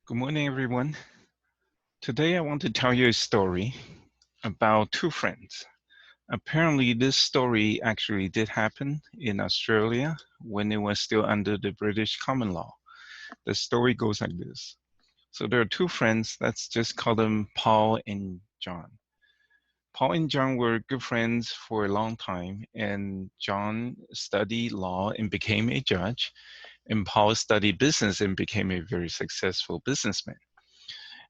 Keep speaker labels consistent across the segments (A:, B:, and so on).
A: Good morning, everyone. Today I want to tell you a story about two friends. Apparently, this story actually did happen in Australia when it was still under the British common law. The story goes like this. So there are two friends, let's just call them Paul and John. Paul and John were good friends for a long time, and John studied law and became a judge, and Paul studied business and became a very successful businessman.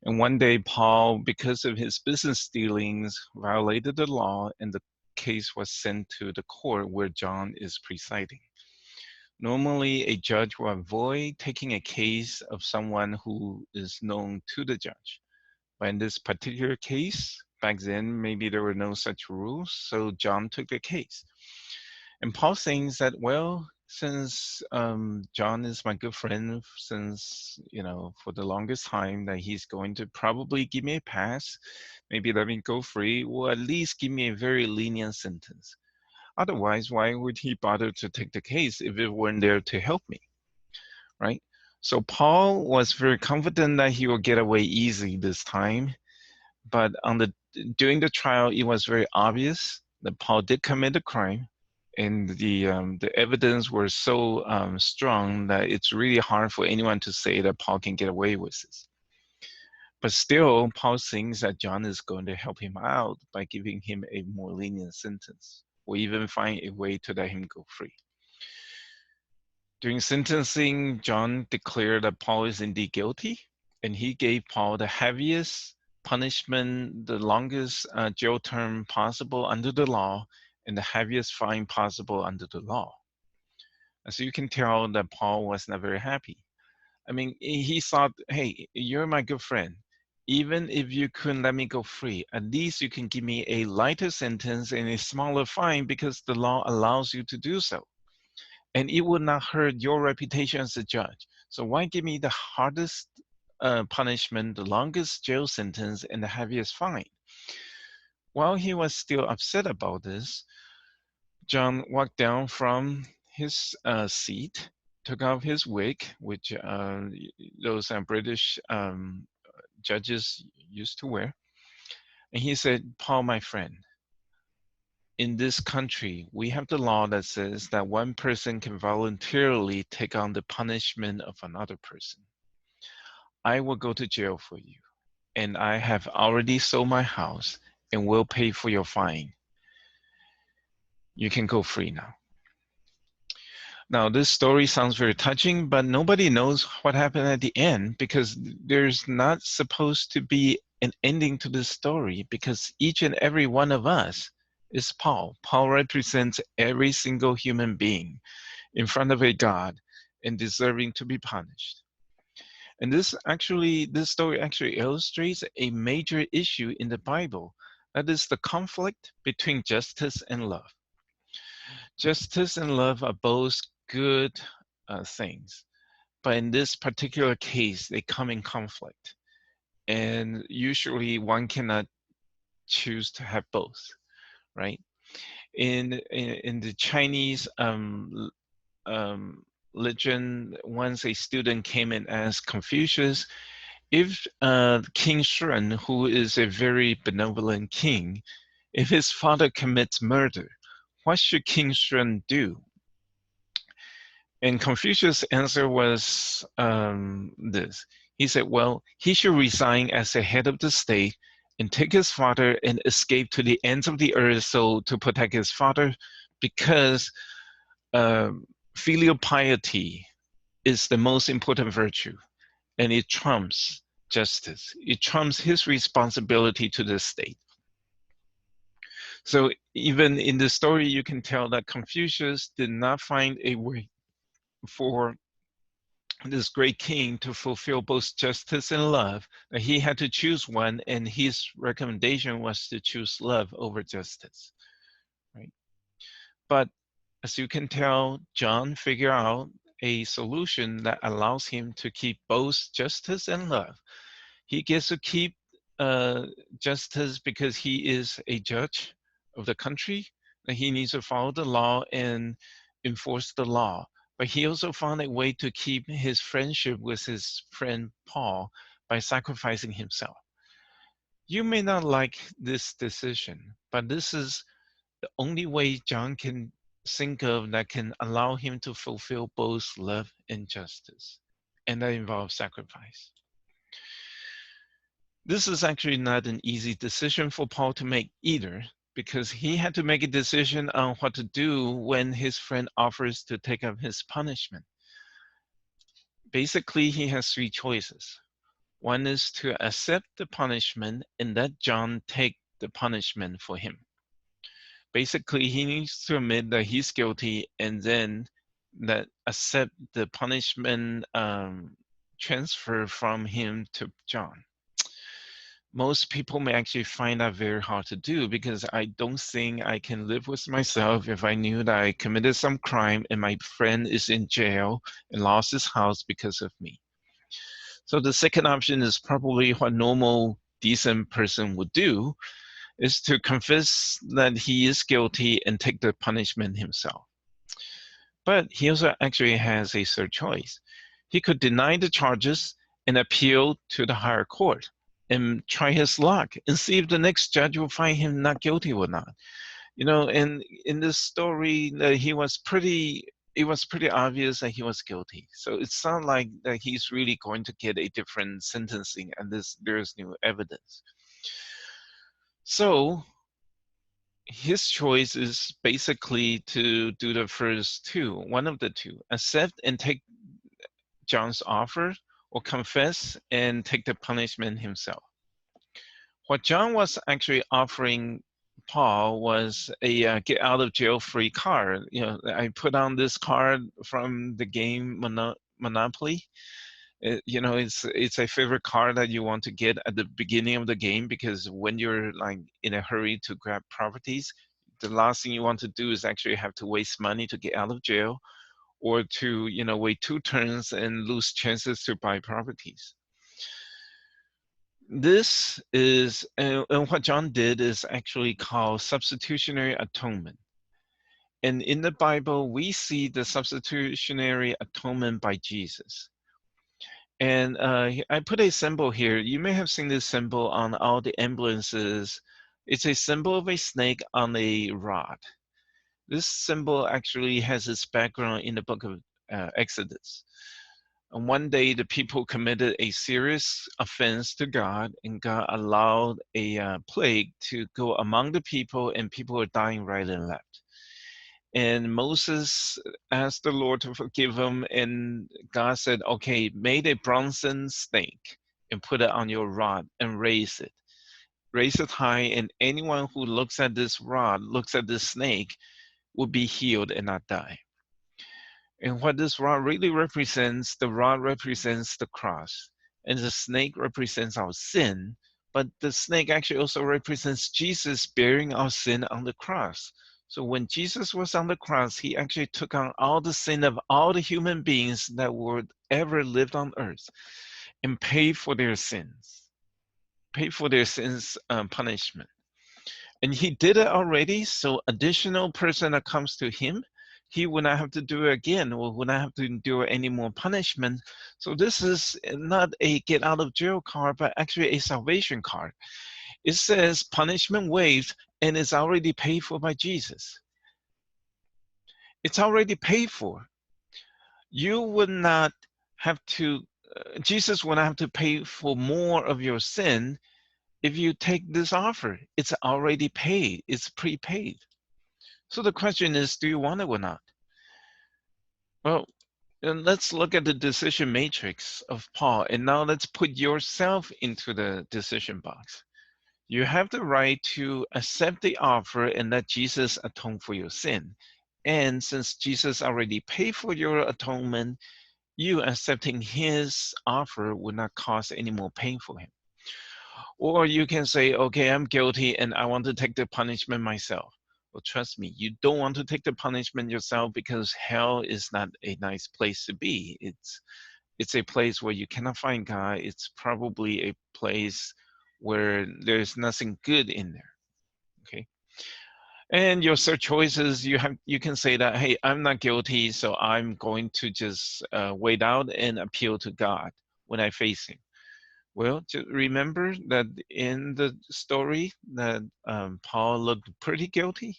A: And one day, Paul, because of his business dealings, violated the law, and the case was sent to the court where John is presiding. Normally, a judge will avoid taking a case of someone who is known to the judge. But in this particular case, back then, maybe there were no such rules, so John took the case. And Paul thinks that, well, since John is my good friend since, for the longest time, that he's going to probably give me a pass, maybe let me go free, or at least give me a very lenient sentence. Otherwise, why would he bother to take the case if it weren't there to help me, right? So Paul was very confident that he will get away easy this time, but during the trial, it was very obvious that Paul did commit a crime, and the evidence were so strong that it's really hard for anyone to say that Paul can get away with this. But still, Paul thinks that John is going to help him out by giving him a more lenient sentence, or even find a way to let him go free. During sentencing, John declared that Paul is indeed guilty, and he gave Paul the heaviest punishment, the longest jail term possible under the law, and the heaviest fine possible under the law. As you can tell, that Paul was not very happy. I mean, he thought, hey, you're my good friend. Even if you couldn't let me go free, at least you can give me a lighter sentence and a smaller fine because the law allows you to do so. And it would not hurt your reputation as a judge. So why give me the hardest punishment, the longest jail sentence, and the heaviest fine? While he was still upset about this, John walked down from his seat, took off his wig, which those British judges used to wear, and he said, Paul, my friend, in this country, we have the law that says that one person can voluntarily take on the punishment of another person. I will go to jail for you, and I have already sold my house and will pay for your fine. You can go free now. Now, this story sounds very touching, but nobody knows what happened at the end because there's not supposed to be an ending to this story because each and every one of us is Paul. Paul represents every single human being in front of a God and deserving to be punished. And this story actually illustrates a major issue in the Bible. That is the conflict between justice and love. Justice and love are both good things, but in this particular case, they come in conflict. And usually one cannot choose to have both, right? In the Chinese legend, once a student came and asked Confucius, if King Shun, who is a very benevolent king, if his father commits murder, what should King Shun do? And Confucius' answer was this. He said, well, he should resign as the head of the state and take his father and escape to the ends of the earth so to protect his father, because filial piety is the most important virtue, and it trumps justice. It trumps his responsibility to the state. So even in the story, you can tell that Confucius did not find a way for this great king to fulfill both justice and love. He had to choose one, and his recommendation was to choose love over justice, right? But as you can tell, John figured out a solution that allows him to keep both justice and love. He gets to keep justice because he is a judge of the country, and he needs to follow the law and enforce the law. but he also found a way to keep his friendship with his friend Paul by sacrificing himself. You may not like this decision, but this is the only way John can think of that can allow him to fulfill both love and justice, and that involves sacrifice. This is actually not an easy decision for Paul to make either, because he had to make a decision on what to do when his friend offers to take up his punishment. Basically, he has three choices. One is to accept the punishment and let John take the punishment for him. Basically, he needs to admit that he's guilty and then that accept the punishment transfer from him to John. Most people may actually find that very hard to do, because I don't think I can live with myself if I knew that I committed some crime and my friend is in jail and lost his house because of me. So the second option is probably what normal, decent person would do, is to confess that he is guilty and take the punishment himself. But he also actually has a third choice. He could deny the charges and appeal to the higher court and try his luck and see if the next judge will find him not guilty or not. You know, and in this story, it was pretty obvious that he was guilty. So it's not like that he's really going to get a different sentencing, and there's new evidence. So his choice is basically to do the first two, one of the two, accept and take John's offer, or confess and take the punishment himself. What John was actually offering Paul was a get out of jail free card. You know, I put on this card from the game Monopoly. You know, it's a favorite card that you want to get at the beginning of the game, because when you're like in a hurry to grab properties, the last thing you want to do is actually have to waste money to get out of jail, or to, you know, wait 2 turns and lose chances to buy properties. This is, and what John did is actually called substitutionary atonement. And in the Bible, we see the substitutionary atonement by Jesus. And I put a symbol here. You may have seen this symbol on all the ambulances. It's a symbol of a snake on a rod. This symbol actually has its background in the book of Exodus. And one day, the people committed a serious offense to God, and God allowed a plague to go among the people, and people were dying right and left. And Moses asked the Lord to forgive him, and God said, okay, make a bronze snake and put it on your rod and raise it. Raise it high, and anyone who looks at this rod, looks at this snake, will be healed and not die. And what this rod really represents, the rod represents the cross, and the snake represents our sin, but the snake actually also represents Jesus bearing our sin on the cross. So when Jesus was on the cross, he actually took on all the sin of all the human beings that would ever lived on earth and paid for their sins, punishment. And he did it already, so additional person that comes to him, he would not have to do it again, or would not have to endure any more punishment. So this is not a get out of jail card, but actually a salvation card. It says punishment waived, and it's already paid for by Jesus. It's already paid for. You would not have to, Jesus would not have to pay for more of your sin if you take this offer. It's already paid, it's prepaid. So the question is, do you want it or not? Well, and let's look at the decision matrix of Paul, and now let's put yourself into the decision box. You have the right to accept the offer and let Jesus atone for your sin. And since Jesus already paid for your atonement, you accepting his offer will not cause any more pain for him. Or you can say, okay, I'm guilty and I want to take the punishment myself. Well, trust me, you don't want to take the punishment yourself, because hell is not a nice place to be. It's a place where you cannot find God. It's probably a place where there's nothing good in there, okay? And your choices, you can say that, hey, I'm not guilty, so I'm going to just wait out and appeal to God when I face him. Well, just remember that in the story that Paul looked pretty guilty.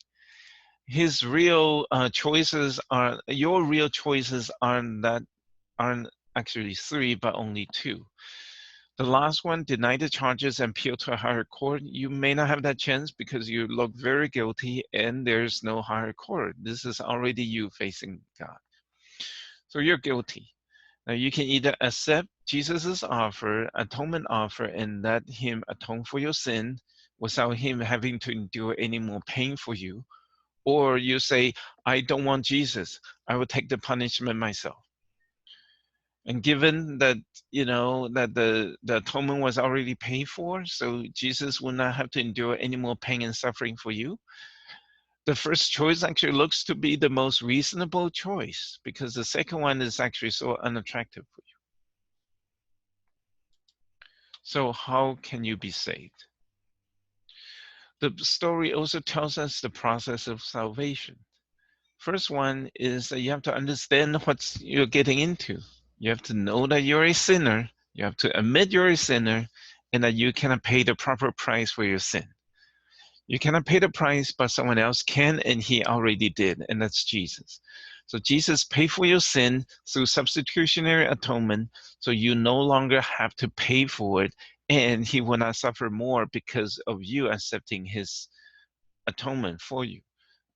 A: His real choices are, your real choices aren't actually three, but only two. The last one, deny the charges and appeal to a higher court. You may not have that chance because you look very guilty and there's no higher court. This is already you facing God. So you're guilty. Now you can either accept Jesus's offer, atonement offer, and let him atone for your sin without him having to endure any more pain for you. Or you say, I don't want Jesus. I will take the punishment myself. And given that, that the atonement was already paid for, so Jesus will not have to endure any more pain and suffering for you, the first choice actually looks to be the most reasonable choice, because the second one is actually so unattractive for you. So how can you be saved? The story also tells us the process of salvation. First one is that you have to understand what you're getting into. You have to know that you're a sinner. You have to admit you're a sinner and that you cannot pay the proper price for your sin. You cannot pay the price, but someone else can, and he already did, and that's Jesus. So Jesus paid for your sin through substitutionary atonement, so you no longer have to pay for it, and he will not suffer more because of you accepting his atonement for you.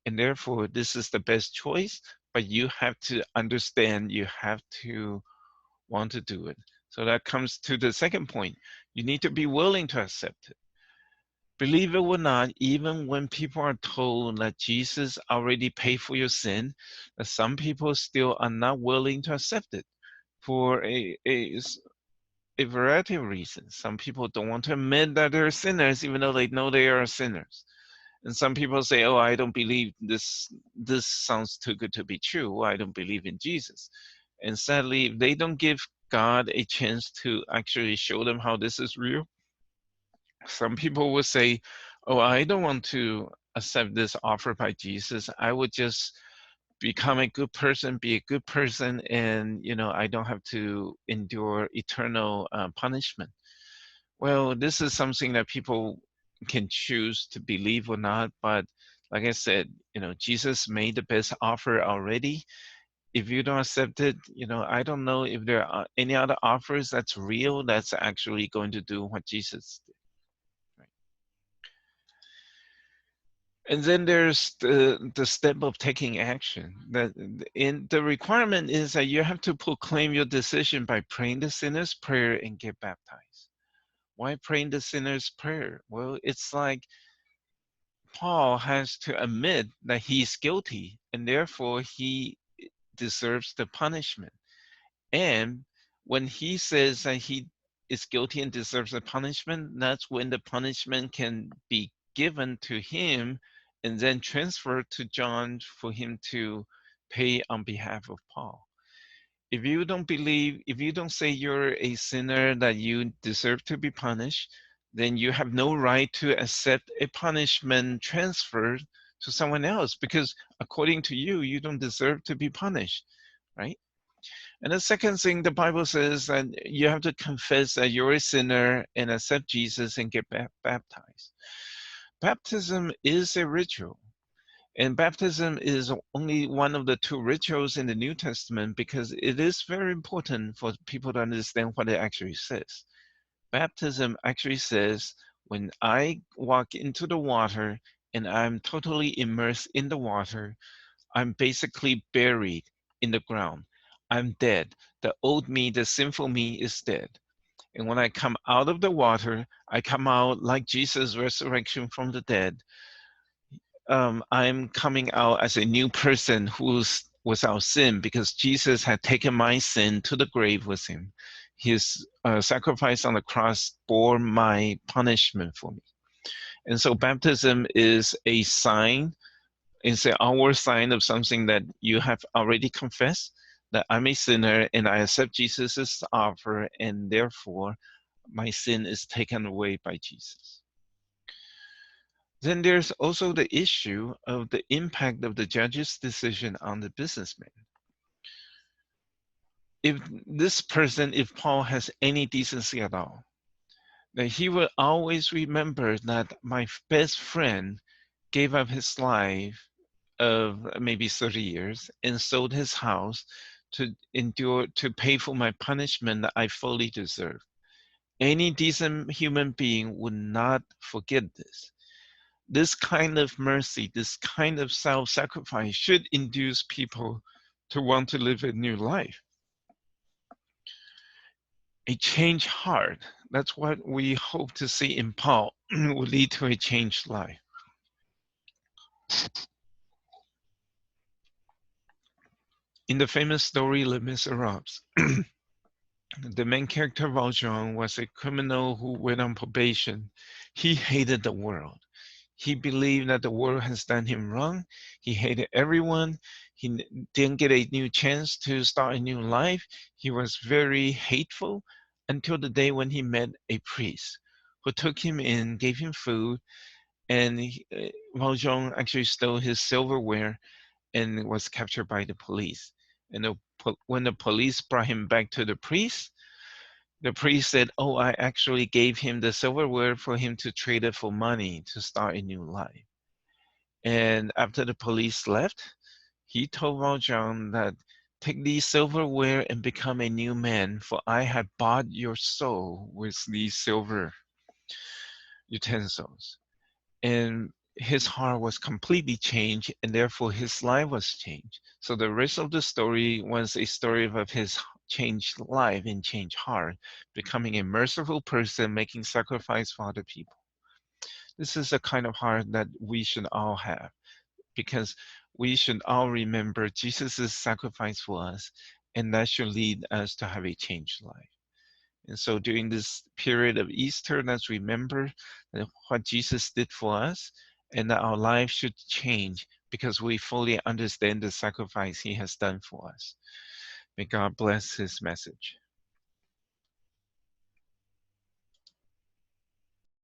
A: And therefore, this is the best choice, but you have to understand, you have to want to do it. So that comes to the second point. You need to be willing to accept it. Believe it or not, even when people are told that Jesus already paid for your sin, some people still are not willing to accept it for a variety of reasons. Some people don't want to admit that they're sinners, even though they know they are sinners. And some people say, oh, I don't believe this. This sounds too good to be true. I don't believe in Jesus. And sadly, if they don't give God a chance to actually show them how this is real, some people will say, oh, I don't want to accept this offer by Jesus. I would just become a good person, be a good person, and I don't have to endure eternal punishment. Well, this is something that people can choose to believe or not, but like I said, Jesus made the best offer already. If you don't accept it, I don't know if there are any other offers that's real, that's actually going to do what Jesus did. Right? And then there's the step of taking action. The requirement is that you have to proclaim your decision by praying the sinner's prayer and get baptized. Why praying the sinner's prayer? Well, it's like Paul has to admit that he's guilty and therefore he deserves the punishment. And when he says that he is guilty and deserves the punishment, that's when the punishment can be given to him and then transferred to John for him to pay on behalf of Paul. If you don't believe, if you don't say you're a sinner, that you deserve to be punished, then you have no right to accept a punishment transferred to someone else, because according to you, you don't deserve to be punished, right? And the second thing, the Bible says that you have to confess that you're a sinner and accept Jesus and get baptized. Baptism is a ritual. And baptism is only one of the two rituals in the New Testament because it is very important for people to understand what it actually says. Baptism actually says, when I walk into the water and I'm totally immersed in the water, I'm basically buried in the ground. I'm dead. The old me, the sinful me is dead. And when I come out of the water, I come out like Jesus' resurrection from the dead. I'm coming out as a new person who's without sin, because Jesus had taken my sin to the grave with him. His sacrifice on the cross bore my punishment for me. And so baptism is a sign, it's an outward sign of something that you have already confessed, that I'm a sinner and I accept Jesus' offer, and therefore my sin is taken away by Jesus. Then there's also the issue of the impact of the judge's decision on the businessman. If this person, if Paul has any decency at all, then he will always remember that my best friend gave up his life of maybe 30 years and sold his house to pay for my punishment that I fully deserve. Any decent human being would not forget this. This kind of mercy, this kind of self-sacrifice should induce people to want to live a new life. A changed heart, that's what we hope to see in Paul, will lead to a changed life. In the famous story Les Miserables, the main character Valjean was a criminal who went on probation. He hated the world. He believed that the world has done him wrong. He hated everyone. He didn't get a new chance to start a new life. He was very hateful until the day when he met a priest who took him in, gave him food, and Valjean actually stole his silverware and was captured by the police. And when the police brought him back to the priest said, "Oh, I actually gave him the silverware for him to trade it for money to start a new life." And after the police left, he told Valjean that, "Take these silverware and become a new man, for I have bought your soul with these silver utensils." And his heart was completely changed, and therefore his life was changed. So the rest of the story was a story of his changed life and changed heart, becoming a merciful person, making sacrifice for other people. This is the kind of heart that we should all have, because we should all remember Jesus' sacrifice for us, and that should lead us to have a changed life. And so during this period of Easter, let's remember what Jesus did for us, and that our life should change because we fully understand the sacrifice he has done for us. May God bless his message.